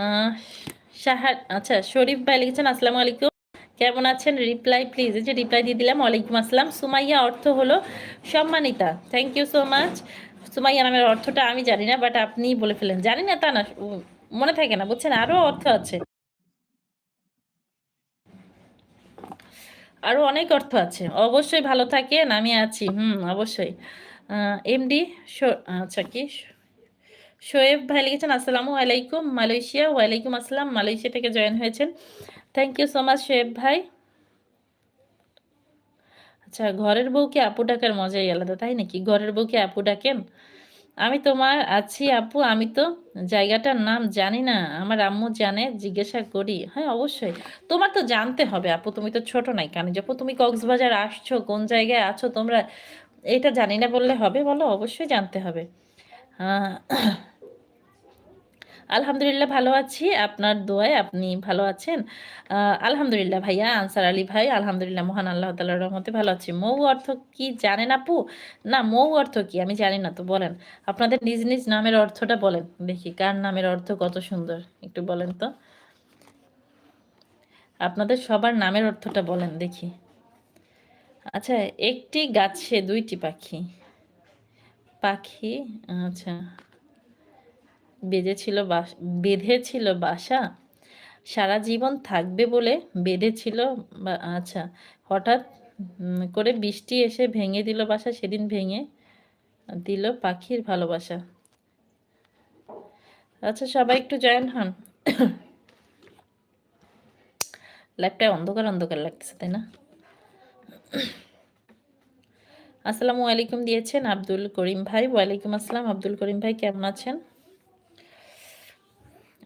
আহ শাহাদ, আচ্ছা শরীফ ভাই লিখেছেন আসসালামু আলাইকুম, কেমন আছেন? Reply please. এই যে রিপ্লাই দিয়ে দিলাম, ওয়ালাইকুম আসসালাম। সুমাইয়া অর্থ হলো সম্মানিতা। Thank you so much. Sumaiya নামের অর্থটা আমি জানি না, বাট আপনি বলে ফেলেন। জানি না তা না, মনে থাকে না, বুঝছেন, আরো অর্থ আছে, আরো অনেক অর্থ আছে। অবশ্যই ভালো থাকেন, আমি আছি, অবশ্যই। এমডি, আচ্ছা কি, শোয়েব ভাই লিখেছেন আসসালামু আলাইকুম মালয়েশিয়া। ওয়ালাইকুম আসসালাম, মালয়েশিয়া থেকে জয়েন হয়েছেন। Thank you so much Shoaib ভাই। আচ্ছা, ঘরের বউকে আপু ডাকার মজাই আলাদা, তাই নাকি? ঘরের বউকে আপু ডাকেন? আমি তোমার আছি আপু, আমি তো জায়গাটার নাম জানি না, আমার আম্মু জানে, জিজ্ঞাসা করি। হ্যাঁ অবশ্যই, তোমার তো জানতে হবে আপু, তুমি তো ছোট নাই কানে। যখন তুমি কক্সবাজার আসছো, কোন জায়গায় আছো তোমরা, এটা জানি না বললে হবে? বলো, অবশ্যই জানতে হবে। আহ, আলহামদুলিল্লাহ ভালো আছি, আপনার দোয়ায়। আপনি ভালো আছেন? আলহামদুলিল্লাহ ভাইয়া, আনসার আলী ভাই, আলহামদুলিল্লাহ, মহান আল্লাহ তাআলার রহমতে ভালো আছি। মৌ অর্থ কি জানেন আপু? না, মৌ অর্থ কি আমি জানি না, তো বলেন। আপনাদের নিজ নিজ নামের অর্থটা বলেন দেখি, কার নামের অর্থ কত সুন্দর, একটু বলেন তো। আপনাদের সবার নামের অর্থটা বলেন দেখি। আচ্ছা, একটি গাছে দুইটি পাখি। পাখি, আচ্ছা, বেঁধেছিল বেঁধেছিল বাসা, সারা জীবন থাকবে বলে বেঁধেছিল। আচ্ছা, হঠাৎ করে বৃষ্টি এসে ভেঙে দিল বাসা, সেদিন ভেঙে দিল পাখির ভালোবাসা। আচ্ছা, সবাই একটু জয়েন হন। লাইভটায় অন্ধকার অন্ধকার লাগছে, তাই না? আসসালামু আলাইকুম দিয়েছেন আব্দুল করিম ভাই। ওয়ালাইকুম আসসালাম আব্দুল করিম ভাই, কেমন আছেন?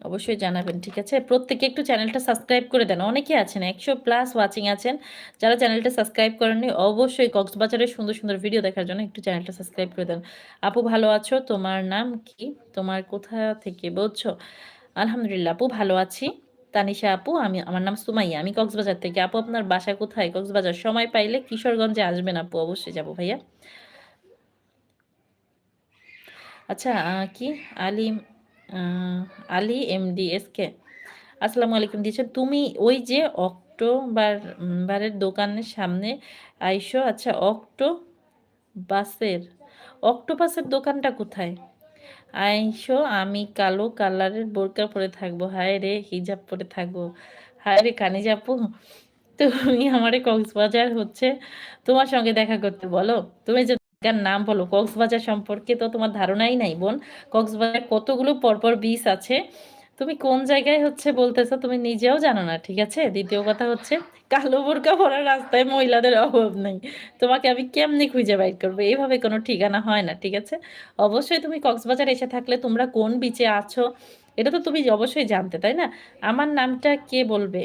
অবশ্যই জানাবেন, ঠিক আছে? প্রত্যেকে একটু চ্যানেলটা সাবস্ক্রাইব করে দেন। অনেকে আছেন, 100+ ওয়াচিং আছেন, যারা চ্যানেলটা সাবস্ক্রাইব করেননি, অবশ্যই কক্সবাজারের সুন্দর সুন্দর ভিডিও দেখার জন্য একটু চ্যানেলটা সাবস্ক্রাইব করে দেন। আপু ভালো আছো? তোমার নাম কি? তোমার কোথা থেকে বলছো? আলহামদুলিল্লাহ আপু ভালো আছি। তানিশা আপু, আমার নাম সুমাইয়া, আমি কক্সবাজার থেকে। আপু আপনার বাসা কোথায়? কক্সবাজার। সময় পাইলে কিশোরগঞ্জে আসবেন আপু, অবশ্যই যাবো ভাইয়া। আচ্ছা, কি আলী, আহ, আলী MDSK, আসসালামু আলাইকুম দিয়েছেন। তুমি ওই যে বারের দোকানের সামনে আইসো। আচ্ছা, বাসের অক্টোপাসের দোকানটা কোথায়? আইসো, আমি কালো কালারের বোরকা পরে থাকবো। হায় রে, হিজাব পরে থাকবো। হায় রে কানি যাপু, তুমি আমারে কক্সবাজার হচ্ছে তোমার সঙ্গে দেখা করতে বলো? তুমি যে জায়গার নাম বলো, কক্সবাজার সম্পর্কে তো তোমার ধারণাই নাই বোন। কক্সবাজার কতগুলো পরপর বিচ আছে, তুমি কোন জায়গায় হচ্ছে বলতেছো, তুমি নিজেও জানো না, ঠিক আছে? দ্বিতীয় কথা হচ্ছে, কালো বোরকা পরা রাস্তায় মহিলাদের অভাব নেই, তোমাকে আমি কেমনি খুঁজে বাইর করবো? এইভাবে কোনো ঠিকানা হয় না, ঠিক আছে? অবশ্যই তুমি কক্সবাজার এসে থাকলে তোমরা কোন বিচে আছো, এটা তো তুমি অবশ্যই জানতে, তাই না? আমার নামটা কে বলবে?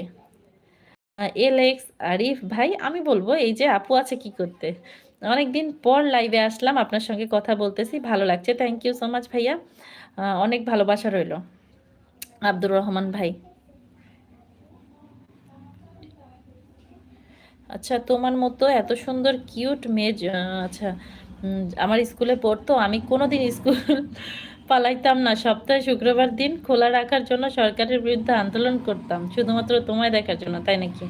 এলেক্স আরিফ ভাই, আমি বলবো, এই যে আপু আছে কি করতে, অনেকদিন পর লাইভে আসলাম, আপনার সঙ্গে কথা বলতেছি, ভালো লাগছে। থ্যাংক ইউ সো মাচ ভাইয়া, অনেক ভালোবাসা রইলো। আব্দুর রহমান ভাই, আচ্ছা, তোমার মতো এত সুন্দর কিউট মেয়ে আচ্ছা, আমার স্কুলে পড়তো, আমি কোনোদিন স্কুল পালাইতাম না, সপ্তাহে শুক্রবার দিন খোলা রাখার জন্য সরকারের বিরুদ্ধে আন্দোলন করতাম, শুধুমাত্র তোমায় দেখার জন্য, তাই নাকি?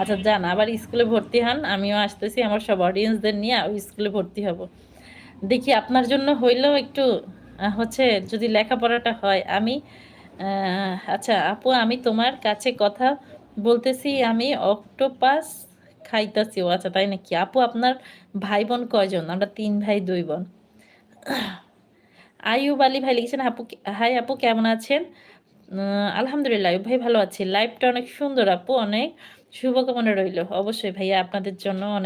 আচ্ছা যান, আবার স্কুলে ভর্তি হন, আমিও আসতেছি, আমার সব অডিয়েন্সদের নিয়ে ওই স্কুলে ভর্তি হব। দেখি আপনার জন্য হইলেও একটু হচ্ছে, যদি লেখাপড়াটা হয়। আমি আচ্ছা আপু, আমি তোমার কাছে কথা বলতেছি, আমি অক্টোপাস খাইতাছি। ও আচ্ছা, তাই নাকি? আপু আপনার ভাই বোন কয়জন? আমরা 3 ভাই 2 বোন। আইয়ুব আলী ভাই লিখেছেন, আপু হাই আপু, কেমন আছেন? আলহামদুলিল্লাহ আইয়ুব ভাই, ভালো আছি। লাইভটা অনেক সুন্দর আপু, অনেক শুভকামনা রইল। অবশ্যই ভাইয়া, আপনাদের জন্য অনেক